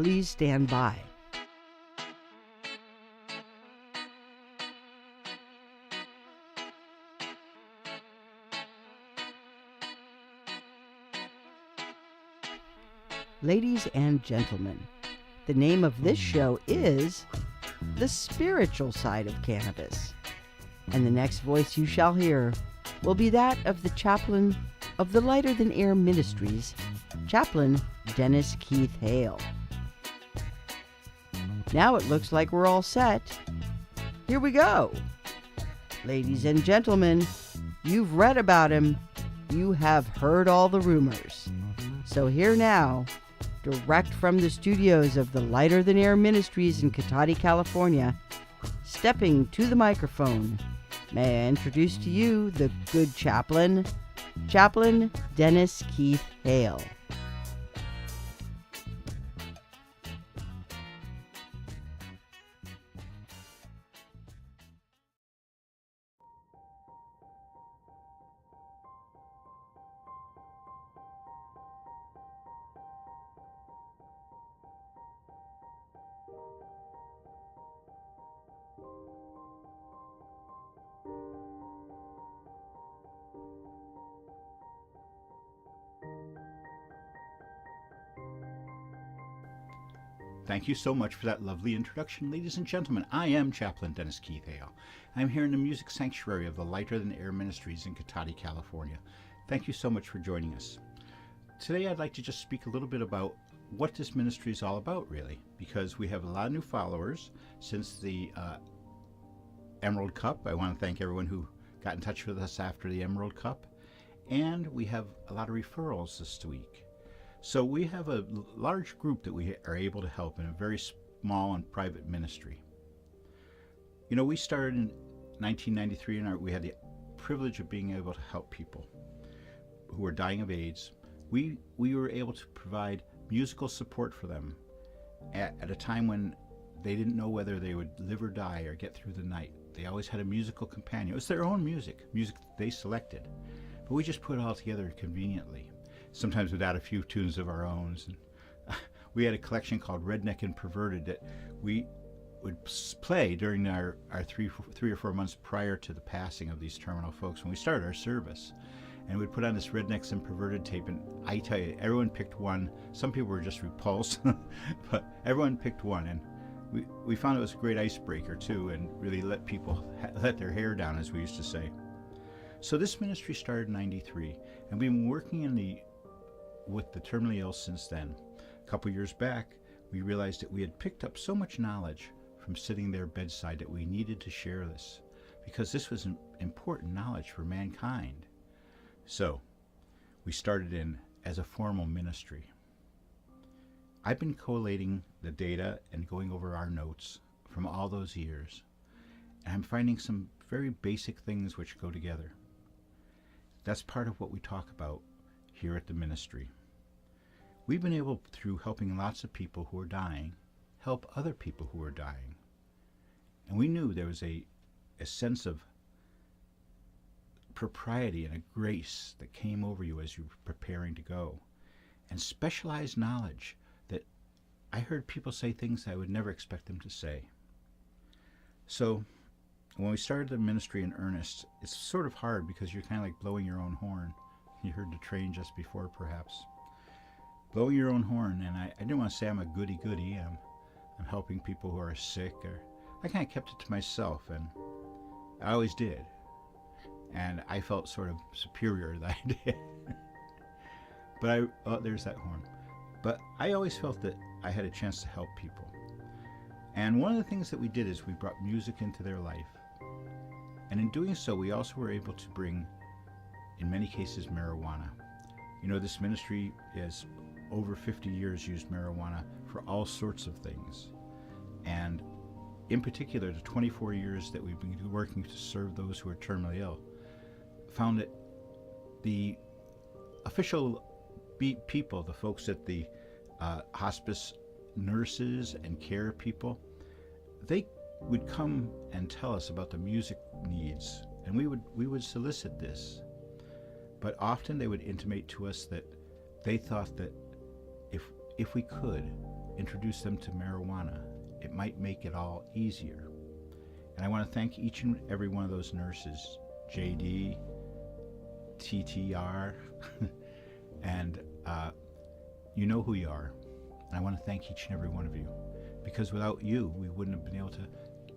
Please stand by. Ladies and gentlemen, the name of this show is The Spiritual Side of Cannabis. And the next voice you shall hear will be that of the chaplain of the Lighter Than Air Ministries, Chaplain Dennis Keith Hale. Now it looks like we're all set. Here we go. Ladies and gentlemen, you've read about him. You have heard all the rumors. So here now, direct from the studios of the Lighter Than Air Ministries in Cotati, California, stepping to the microphone, may I introduce to you the good chaplain, Chaplain Dennis Keith Hale. Thank you so much for that lovely introduction, ladies and gentlemen. I am Chaplain Dennis Keith Hale. I'm here in the music sanctuary of the Lighter Than Air Ministries in Cotati, California. Thank you so much for joining us. Today I'd like to just speak a little bit about what this ministry is all about, really, because we have a lot of new followers since the Emerald Cup. I want to thank everyone who got in touch with us after the Emerald Cup, and we have a lot of referrals this week. So we have a large group that we are able to help in a very small and private ministry. You know, we started in 1993 and we had the privilege of being able to help people who were dying of AIDS. We were able to provide musical support for them at a time when they didn't know whether they would live or die or get through the night. They always had a musical companion. It was their own music that they selected. But we just put it all together conveniently. Sometimes we'd add a few tunes of our own. And we had a collection called Redneck and Perverted that we would play during our 3 or 4 months prior to the passing of these terminal folks when we started our service. And we'd put on this Rednecks and Perverted tape, and I tell you, everyone picked one. Some people were just repulsed, but everyone picked one. And we found it was a great icebreaker too, and really let people let their hair down, as we used to say. So this ministry started in '93, and we've been working with the terminally ill since then. A couple years back, we realized that we had picked up so much knowledge from sitting there bedside that we needed to share this, because this was important knowledge for mankind. So we started in as a formal ministry. I've been collating the data and going over our notes from all those years, and I'm finding some very basic things which go together. That's part of what we talk about here at the ministry. We've been able, through helping lots of people who are dying, help other people who are dying. And we knew there was a sense of propriety and a grace that came over you as you were preparing to go, and specialized knowledge that I heard people say things I would never expect them to say. So when we started the ministry in earnest, it's sort of hard because you're kind of like blowing your own horn. You heard the train just before, perhaps. Blowing your own horn, and I didn't want to say I'm a goody-goody. I'm helping people who are sick, or I kind of kept it to myself, and I always did. And I felt sort of superior that I did. But there's that horn. But I always felt that I had a chance to help people. And one of the things that we did is we brought music into their life. And in doing so, we also were able to bring, in many cases, marijuana. You know, this ministry has over 50 years used marijuana for all sorts of things. And in particular, the 24 years that we've been working to serve those who are terminally ill, found that the official people, the folks at the hospice nurses and care people, they would come and tell us about the music needs, and we would solicit this. But often they would intimate to us that they thought that if we could, introduce them to marijuana. It might make it all easier. And I want to thank each and every one of those nurses, JD, TTR, and you know who you are. And I want to thank each and every one of you, because without you, we wouldn't have been able to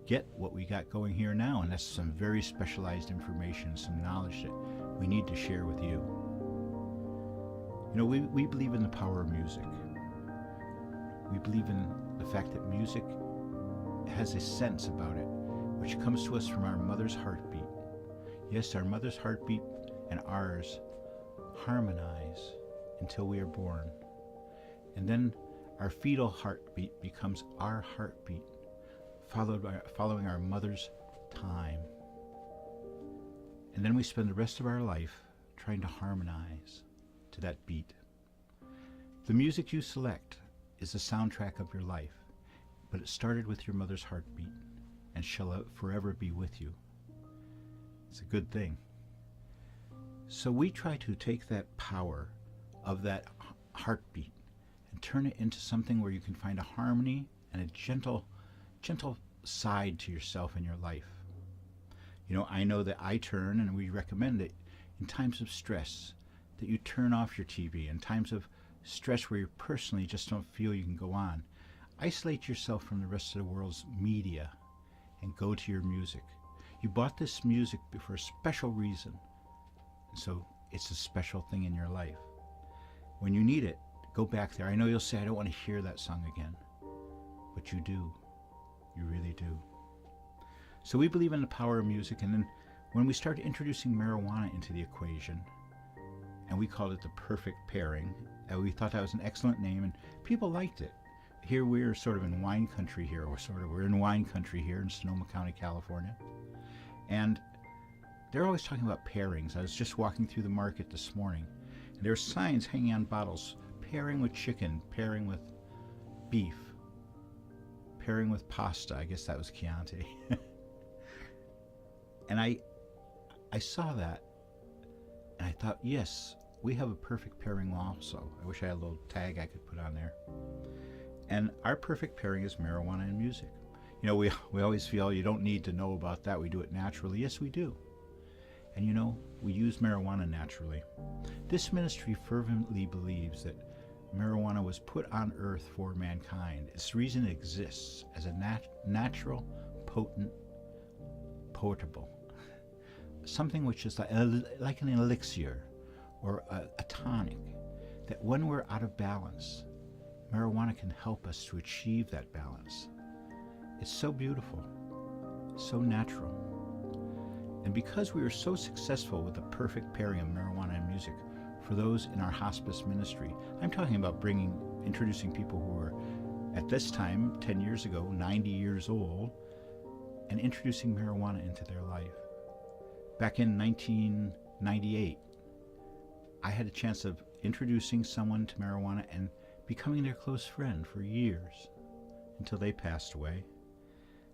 get what we got going here now. And that's some very specialized information, some knowledge that we need to share with you. You know, we believe in the power of music. We believe in the fact that music has a sense about it, which comes to us from our mother's heartbeat. Yes, our mother's heartbeat and ours harmonize until we are born. And then our fetal heartbeat becomes our heartbeat, following our mother's time. And then we spend the rest of our life trying to harmonize to that beat. The music you select is the soundtrack of your life, but it started with your mother's heartbeat and shall forever be with you. It's a good thing. So we try to take that power of that heartbeat and turn it into something where you can find a harmony and a gentle side to yourself in your life. You know, I know that I turn, and we recommend it in times of stress, that you turn off your TV. In times of stress where you personally just don't feel you can go on, isolate yourself from the rest of the world's media and go to your music. You bought this music for a special reason, and so it's a special thing in your life. When you need it, go back there. I know you'll say, I don't want to hear that song again, but you do. You really do. So we believe in the power of music, and then when we started introducing marijuana into the equation, and we called it the perfect pairing, and we thought that was an excellent name, and people liked it. Here we're sort of in wine country here, we're in wine country here in Sonoma County, California, and they're always talking about pairings. I was just walking through the market this morning, and there were signs hanging on bottles, pairing with chicken, pairing with beef, pairing with pasta. I guess that was Chianti. And I saw that, and I thought, yes, we have a perfect pairing also. I wish I had a little tag I could put on there. And our perfect pairing is marijuana and music. You know, we always feel you don't need to know about that. We do it naturally. Yes, we do. And you know, we use marijuana naturally. This ministry fervently believes that marijuana was put on earth for mankind. It's the reason it exists as a natural, potent, portable. Something which is like an elixir or a tonic, that when we're out of balance, marijuana can help us to achieve that balance. It's so beautiful, so natural. And because we were so successful with the perfect pairing of marijuana and music for those in our hospice ministry, I'm talking about introducing people who were, at this time, 10 years ago, 90 years old, and introducing marijuana into their life. Back in 1998, I had a chance of introducing someone to marijuana and becoming their close friend for years until they passed away.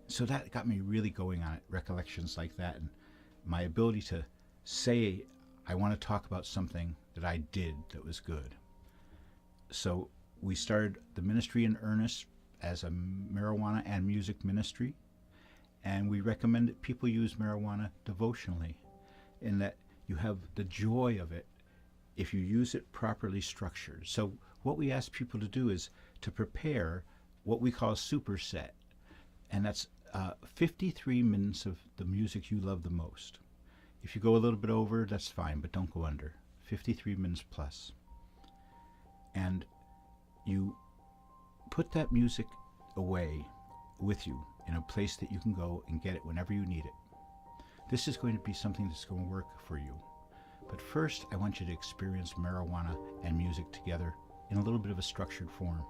So that got me really going on it, recollections like that, and my ability to say, I want to talk about something that I did that was good. So we started the ministry in earnest as a marijuana and music ministry, and we recommend that people use marijuana devotionally, in that you have the joy of it if you use it properly structured. So what we ask people to do is to prepare what we call a superset, and that's 53 minutes of the music you love the most. If you go a little bit over, that's fine, but don't go under. 53 minutes plus. And you put that music away with you in a place that you can go and get it whenever you need it. This is going to be something that's going to work for you. But first, I want you to experience marijuana and music together in a little bit of a structured form.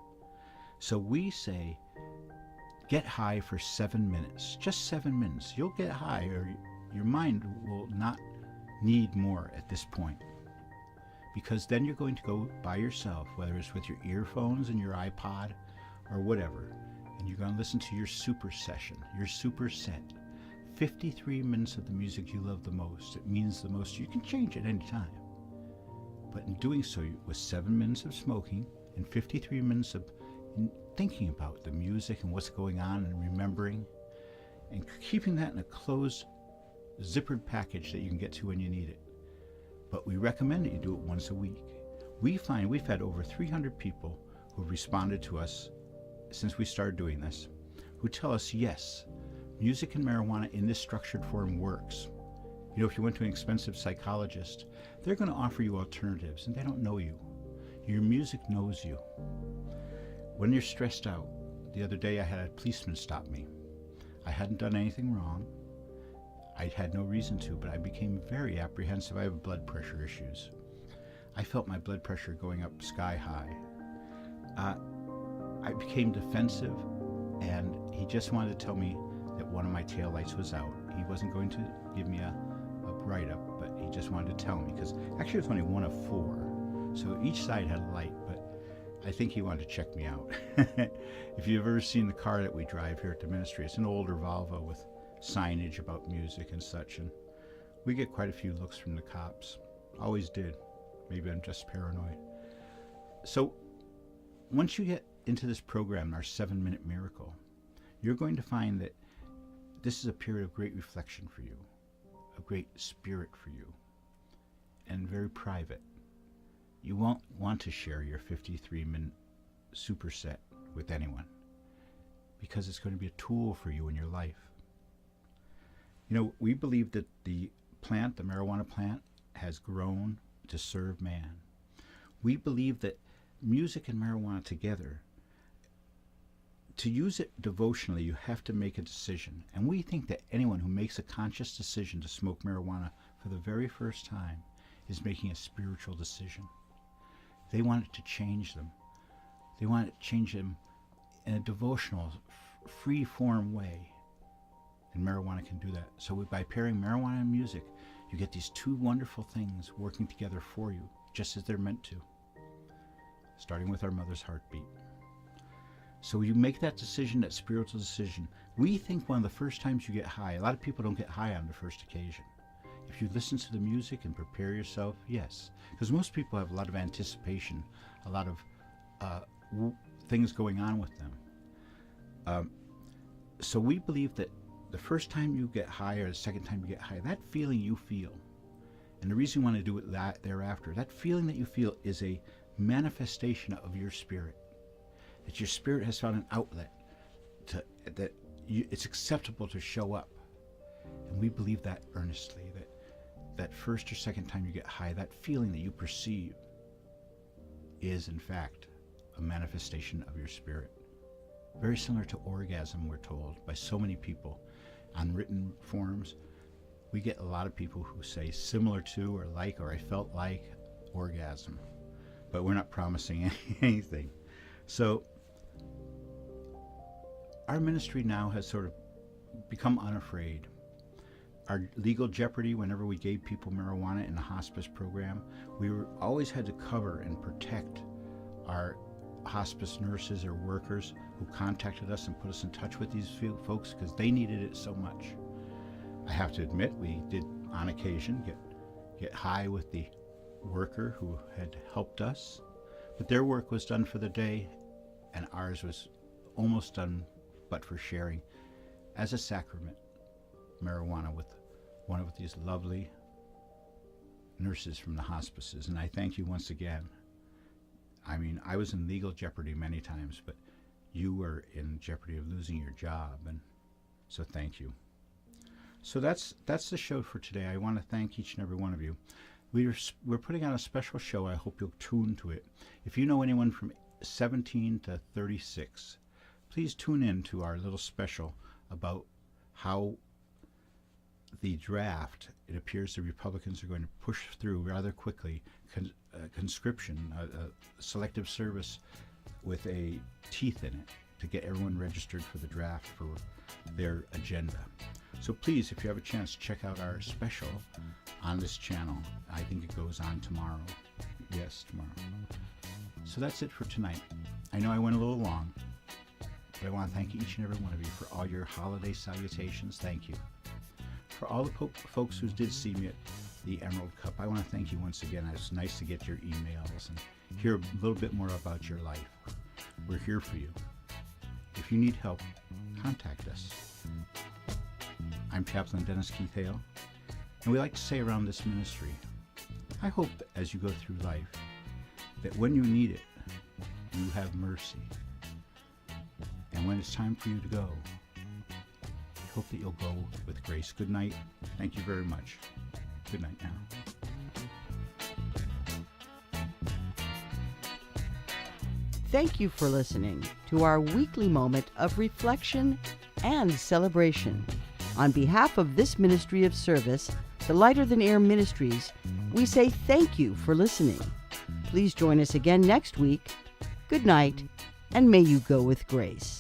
So we say, get high for 7 minutes, just 7 minutes. You'll get high, or your mind will not need more at this point. Because then you're going to go by yourself, whether it's with your earphones and your iPod or whatever, and you're going to listen to your super session, your super set. 53 minutes of the music you love the most. It means the most. You can change it any time. But in doing so, with 7 minutes of smoking and 53 minutes of and thinking about the music and what's going on and remembering and keeping that in a closed, zippered package that you can get to when you need it. But we recommend that you do it once a week. We find we've had over 300 people who've responded to us since we started doing this, who tell us, yes, music and marijuana in this structured form works. You know, if you went to an expensive psychologist, they're going to offer you alternatives, and they don't know you. Your music knows you. When you're stressed out, the other day I had a policeman stop me. I hadn't done anything wrong. I had no reason to, but I became very apprehensive. I have blood pressure issues. I felt my blood pressure going up sky high. I became defensive, and he just wanted to tell me that one of my taillights was out. He wasn't going to give me a write-up, but he just wanted to tell me, because actually it was only one of 4. So each side had a light, but I think he wanted to check me out. If you've ever seen the car that we drive here at the ministry, it's an older Volvo with signage about music and such, and we get quite a few looks from the cops. Always did. Maybe I'm just paranoid. So once you get into this program, our 7-minute miracle, you're going to find that this is a period of great reflection for you, a great spirit for you, and very private. You won't want to share your 53-minute superset with anyone, because it's going to be a tool for you in your life. You know, we believe that the plant, the marijuana plant, has grown to serve man. We believe that music and marijuana together, to use it devotionally, you have to make a decision. And we think that anyone who makes a conscious decision to smoke marijuana for the very first time is making a spiritual decision. They want it to change them. They want it to change them in a devotional, free-form way. And marijuana can do that. So by pairing marijuana and music, you get these two wonderful things working together for you, just as they're meant to, starting with our mother's heartbeat. So you make that decision, that spiritual decision. We think one of the first times you get high, a lot of people don't get high on the first occasion. If you listen to the music and prepare yourself, yes. Because most people have a lot of anticipation, a lot of things going on with them. So we believe that the first time you get high or the second time you get high, that feeling you feel, and the reason you want to do it that thereafter, that feeling that you feel is a manifestation of your spirit. That your spirit has found an outlet it's acceptable to show up. And we believe that earnestly, that first or second time you get high, that feeling that you perceive is in fact a manifestation of your spirit. Very similar to orgasm, we're told by so many people on written forms. We get a lot of people who say similar to or like or I felt like orgasm, but we're not promising anything. So our ministry now has sort of become unafraid. Our legal jeopardy, whenever we gave people marijuana in the hospice program, we always had to cover and protect our hospice nurses or workers who contacted us and put us in touch with these folks because they needed it so much. I have to admit, we did on occasion get high with the worker who had helped us, but their work was done for the day and ours was almost done but for sharing as a sacrament marijuana with one of these lovely nurses from the hospices. And I thank you once again. I mean, I was in legal jeopardy many times, but you were in jeopardy of losing your job, and so thank you. So that's the show for today. I want to thank each and every one of you. We're putting on a special show. I hope you'll tune to it. If you know anyone from 17 to 36, please tune in to our little special about how the draft, it appears the Republicans are going to push through rather quickly conscription, selective service with a teeth in it to get everyone registered for the draft for their agenda. So please, if you have a chance, check out our special on this channel. I think it goes on tomorrow. Yes, tomorrow. So that's it for tonight. I know I went a little long, but I want to thank each and every one of you for all your holiday salutations. Thank you. For all the folks who did see me at the Emerald Cup, I want to thank you once again. It's nice to get your emails and hear a little bit more about your life. We're here for you. If you need help, contact us. I'm Chaplain Dennis Keith Hale, and we like to say around this ministry, I hope that as you go through life, that when you need it, you have mercy. And when it's time for you to go, I hope that you'll go with grace. Good night. Thank you very much. Good night now. Thank you for listening to our weekly moment of reflection and celebration. On behalf of this ministry of service, the Lighter Than Air Ministries, we say thank you for listening. Please join us again next week. Good night, and may you go with grace.